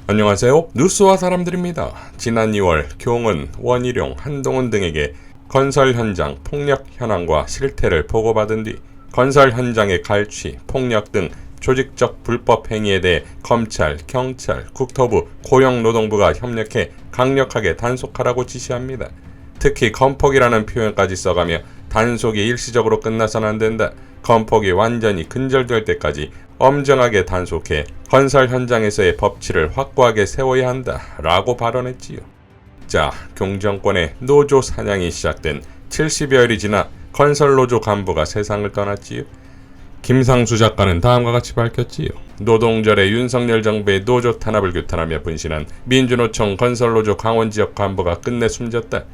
안녕하세요. 뉴스와 사람들입니다. 지난 2월 교훈, 원희룡, 한동훈 등에게 건설 현장 폭력 현황과 실태를 보고받은 뒤 건설 현장의 갈취, 폭력 등 조직적 불법 행위에 대해 검찰, 경찰, 국토부, 고용노동부가 협력해 강력하게 단속하라고 지시합니다. 특히 건폭이라는 표현까지 써가며 단속이 일시적으로 끝나선 안 된다. 건폭이 완전히 근절될 때까지 엄정하게 단속해 건설 현장에서의 법치를 확고하게 세워야 한다 라고 발언했지요. 자, 경정권의 노조 사냥이 시작된 70여일이 지나 건설노조 간부가 세상을 떠났지요. 김상수 작가는 다음과 같이 밝혔지요. 노동절에 윤석열 정부의 노조 탄압을 규탄하며 분신한 민주노총 건설노조 강원지역 간부가 끝내 숨졌다.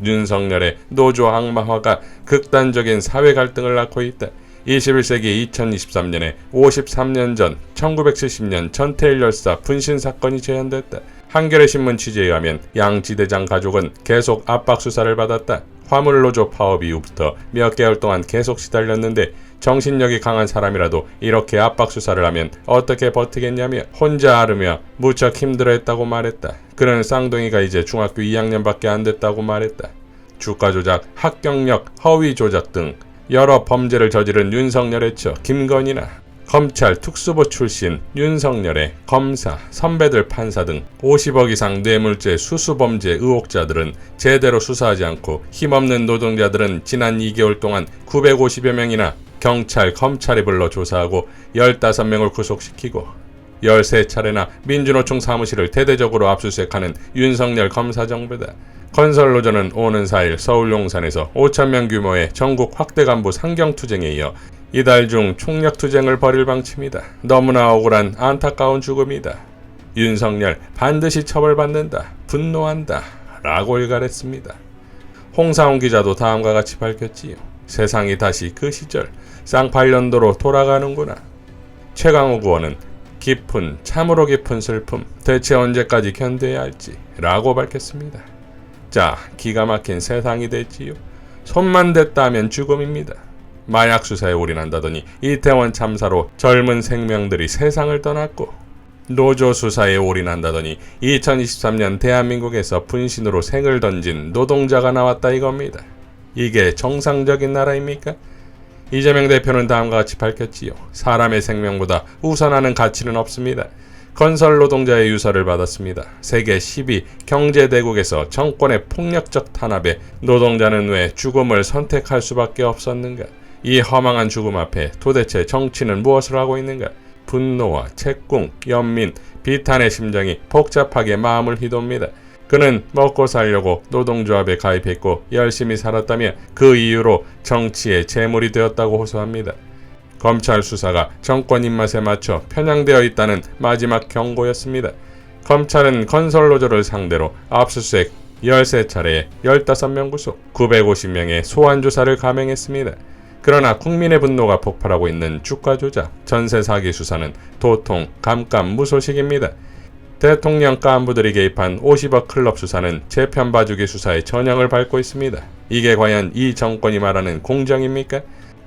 윤석열의 노조 악마화가 극단적인 사회 갈등을 낳고 있다. 21세기 2023년에 53년 전 1970년 전태일 열사 분신 사건이 재현됐다. 한겨레 신문 취재에 의하면 양 지대장 가족은 계속 압박 수사를 받았다. 화물노조 파업 이후부터 몇 개월 동안 계속 시달렸는데 정신력이 강한 사람이라도 이렇게 압박 수사를 하면 어떻게 버티겠냐며 혼자 앓으며 무척 힘들어했다고 말했다. 그는 쌍둥이가 이제 중학교 2학년밖에 안 됐다고 말했다. 주가 조작, 합격력, 허위 조작 등 여러 범죄를 저지른 윤석열의 처 김건희나 검찰 특수부 출신 윤석열의 검사, 선배들 판사 등 50억 이상 뇌물죄 수수범죄 의혹자들은 제대로 수사하지 않고 힘없는 노동자들은 지난 2개월 동안 950여 명이나 경찰, 검찰이 불러 조사하고 15명을 구속시키고 13차례나 민주노총 사무실을 대대적으로 압수수색하는 윤석열 검사 정부다. 건설노조는 오는 4일 서울 용산에서 5,000명 규모의 전국 확대 간부 상경투쟁에 이어 이달 중 총력투쟁을 벌일 방침이다. 너무나 억울한 안타까운 죽음이다. 윤석열 반드시 처벌받는다. 분노한다. 라고 일갈했습니다. 홍사훈 기자도 다음과 같이 밝혔지요. 세상이 다시 그 시절 쌍팔년도로 돌아가는구나. 최강욱 의원은 깊은 참으로 깊은 슬픔 대체 언제까지 견뎌야 할지 라고 밝혔습니다. 자, 기가 막힌 세상이 됐지요. 손만 댔다 하면 죽음입니다. 마약 수사에 올인한다더니 이태원 참사로 젊은 생명들이 세상을 떠났고 노조 수사에 올인한다더니 2023년 대한민국에서 분신으로 생을 던진 노동자가 나왔다 이겁니다. 이게 정상적인 나라입니까? 이재명 대표는 다음과 같이 밝혔지요. 사람의 생명보다 우선하는 가치는 없습니다. 건설 노동자의 유서를 받았습니다. 세계 10위 경제대국에서 정권의 폭력적 탄압에 노동자는 왜 죽음을 선택할 수밖에 없었는가? 이 허망한 죽음 앞에 도대체 정치는 무엇을 하고 있는가? 분노와 채꿍, 연민, 비탄의 심정이 복잡하게 마음을 휘돕니다. 그는 먹고 살려고 노동조합에 가입했고 열심히 살았다며 그 이유로 정치의 재물이 되었다고 호소합니다. 검찰 수사가 정권 입맛에 맞춰 편향되어 있다는 마지막 경고였습니다. 검찰은 건설노조를 상대로 압수수색 13차례에 15명 구속, 950명의 소환조사를 감행했습니다. 그러나 국민의 분노가 폭발하고 있는 주가 조작, 전세 사기 수사는 도통 감감무소식입니다. 대통령 간부들이 개입한 50억 클럽 수사는 재편 봐주기 수사의 전형을 밟고 있습니다. 이게 과연 이 정권이 말하는 공정입니까?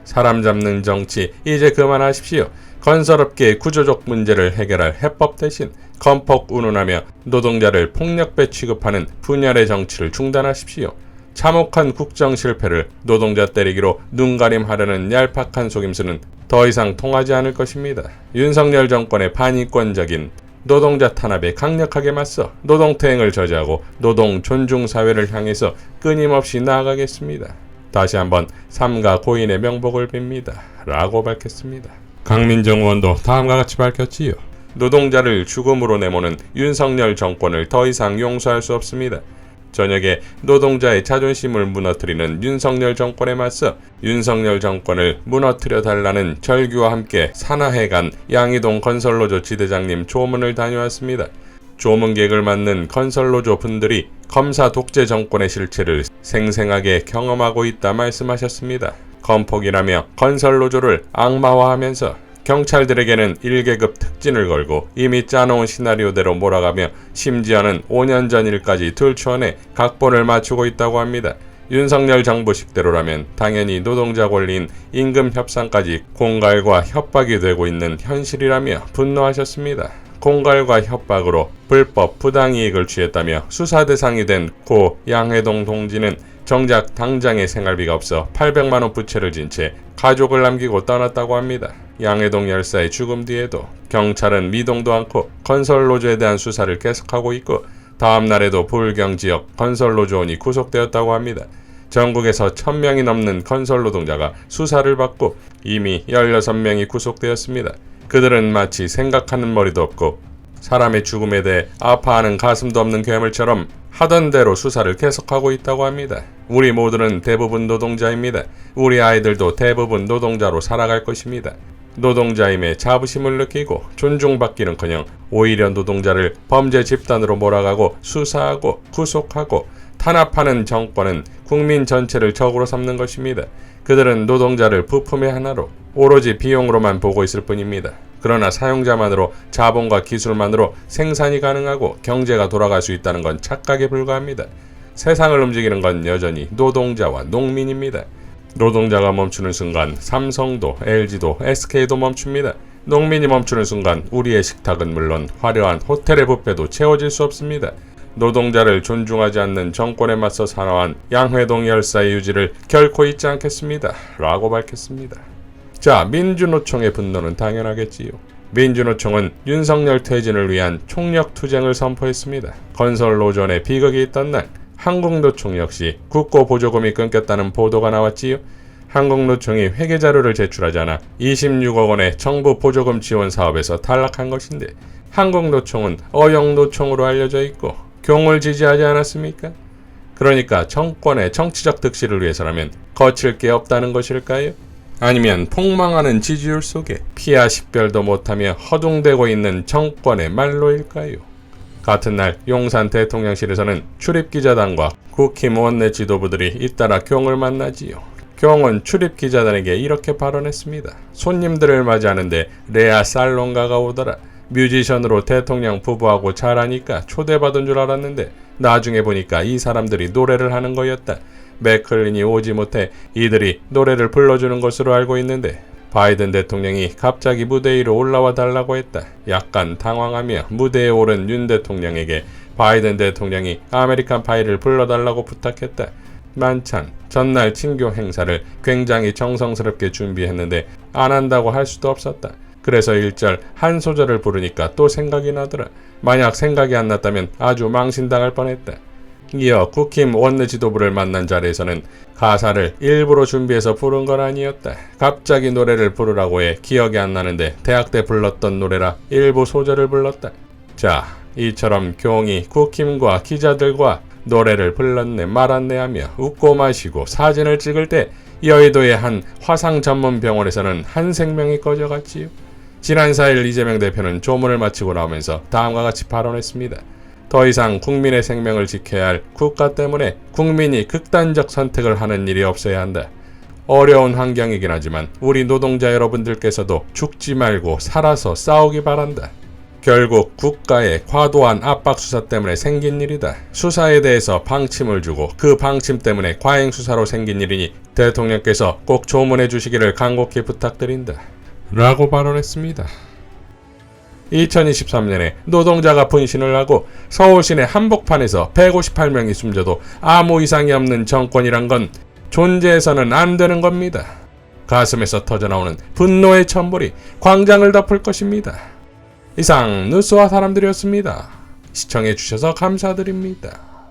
사람 잡는 정치 이제 그만하십시오. 건설업계의 구조적 문제를 해결할 해법 대신 건폭 운운하며 노동자를 폭력배 취급하는 분열의 정치를 중단하십시오. 참혹한 국정 실패를 노동자 때리기로 눈가림하려는 얄팍한 속임수는 더 이상 통하지 않을 것입니다. 윤석열 정권의 반인권적인 노동자 탄압에 강력하게 맞서 노동퇴행을 저지하고 노동 존중 사회를 향해서 끊임없이 나아가겠습니다. 다시 한번 삼가 고인의 명복을 빕니다. 라고 밝혔습니다. 강민정 의원도 다음과 같이 밝혔지요. 노동자를 죽음으로 내모는 윤석열 정권을 더 이상 용서할 수 없습니다. 저녁에 노동자의 자존심을 무너뜨리는 윤석열 정권에 맞서 윤석열 정권을 무너뜨려 달라는 절규와 함께 산하에 간 양이동 건설노조 지대장님 조문을 다녀왔습니다. 조문객을 맞는 건설노조 분들이 검사 독재 정권의 실체를 생생하게 경험하고 있다 말씀하셨습니다. 건폭이라며 건설노조를 악마화하면서 경찰들에게는 1계급 특진을 걸고 이미 짜놓은 시나리오대로 몰아가며 심지어는 5년 전 일까지 들추어내 각본을 맞추고 있다고 합니다. 윤석열 정부식대로라면 당연히 노동자 권리인 임금 협상까지 공갈과 협박이 되고 있는 현실이라며 분노하셨습니다. 공갈과 협박으로 불법 부당이익을 취했다며 수사 대상이 된 고 양해동 동지는 정작 당장의 생활비가 없어 800만원 부채를 진 채 가족을 남기고 떠났다고 합니다. 양해동 열사의 죽음 뒤에도 경찰은 미동도 않고 건설노조에 대한 수사를 계속하고 있고 다음 날에도 부울경지역 건설노조원이 구속되었다고 합니다. 전국에서 1000명이 넘는 건설노동자가 수사를 받고 이미 16명이 구속되었습니다. 그들은 마치 생각하는 머리도 없고 사람의 죽음에 대해 아파하는 가슴도 없는 괴물처럼 하던 대로 수사를 계속하고 있다고 합니다. 우리 모두는 대부분 노동자입니다. 우리 아이들도 대부분 노동자로 살아갈 것입니다. 노동자임에 자부심을 느끼고 존중받기는커녕 오히려 노동자를 범죄 집단으로 몰아가고 수사하고 구속하고 탄압하는 정권은 국민 전체를 적으로 삼는 것입니다. 그들은 노동자를 부품의 하나로 오로지 비용으로만 보고 있을 뿐입니다. 그러나 사용자만으로 자본과 기술만으로 생산이 가능하고 경제가 돌아갈 수 있다는 건 착각에 불과합니다. 세상을 움직이는 건 여전히 노동자와 농민입니다. 노동자가 멈추는 순간 삼성도 LG도 SK도 멈춥니다. 농민이 멈추는 순간 우리의 식탁은 물론 화려한 호텔의 뷔페도 채워질 수 없습니다. 노동자를 존중하지 않는 정권에 맞서 살아온 양회동 열사의 유지를 결코 잊지 않겠습니다. 라고 밝혔습니다. 자, 민주노총의 분노는 당연하겠지요. 민주노총은 윤석열 퇴진을 위한 총력투쟁을 선포했습니다. 건설노조원의 비극이 있던 날 한국노총 역시 국고 보조금이 끊겼다는 보도가 나왔지요. 한국노총이 회계자료를 제출하지 않아 26억 원의 정부 보조금 지원 사업에서 탈락한 것인데 한국노총은 어영노총으로 알려져 있고 경을 지지하지 않았습니까? 그러니까 정권의 정치적 득실을 위해서라면 거칠 게 없다는 것일까요? 아니면 폭망하는 지지율 속에 피하 식별도 못하며 허둥대고 있는 정권의 말로일까요? 같은 날 용산 대통령실에서는 출입기자단과 국힘 원내 지도부들이 잇따라 경을 만나지요. 경은 출입기자단에게 이렇게 발언했습니다. 손님들을 맞이하는데 레아 살롱가가 오더라. 뮤지션으로 대통령 부부하고 잘하니까 초대받은 줄 알았는데 나중에 보니까 이 사람들이 노래를 하는 거였다. 맥클린이 오지 못해 이들이 노래를 불러주는 것으로 알고 있는데 바이든 대통령이 갑자기 무대 위로 올라와 달라고 했다. 약간 당황하며 무대에 오른 윤 대통령에게 바이든 대통령이 아메리칸 파이를 불러달라고 부탁했다. 만찬, 전날 친교 행사를 굉장히 정성스럽게 준비했는데 안 한다고 할 수도 없었다. 그래서 1절 한 소절을 부르니까 또 생각이 나더라. 만약 생각이 안 났다면 아주 망신당할 뻔했다. 이어 국힘 원내 지도부를 만난 자리에서는 가사를 일부러 준비해서 부른 건 아니었다. 갑자기 노래를 부르라고 해 기억이 안 나는데 대학 때 불렀던 노래라 일부 소절을 불렀다. 자, 이처럼 경이 국힘과 기자들과 노래를 불렀네 말았네 하며 웃고 마시고 사진을 찍을 때 여의도의 한 화상 전문 병원에서는 한 생명이 꺼져갔지요. 지난 4일 이재명 대표는 조문을 마치고 나오면서 다음과 같이 발언했습니다. 더 이상 국민의 생명을 지켜야 할 국가 때문에 국민이 극단적 선택을 하는 일이 없어야 한다. 어려운 환경이긴 하지만 우리 노동자 여러분들께서도 죽지 말고 살아서 싸우기 바란다. 결국 국가의 과도한 압박 수사 때문에 생긴 일이다. 수사에 대해서 방침을 주고 그 방침 때문에 과잉 수사로 생긴 일이니 대통령께서 꼭 조문해 주시기를 간곡히 부탁드린다. 라고 발언했습니다. 2023년에 노동자가 분신을 하고 서울시내 한복판에서 158명이 숨져도 아무 이상이 없는 정권이란 건 존재해서는 안 되는 겁니다. 가슴에서 터져나오는 분노의 천불이 광장을 덮을 것입니다. 이상 뉴스와 사람들이었습니다. 시청해주셔서 감사드립니다.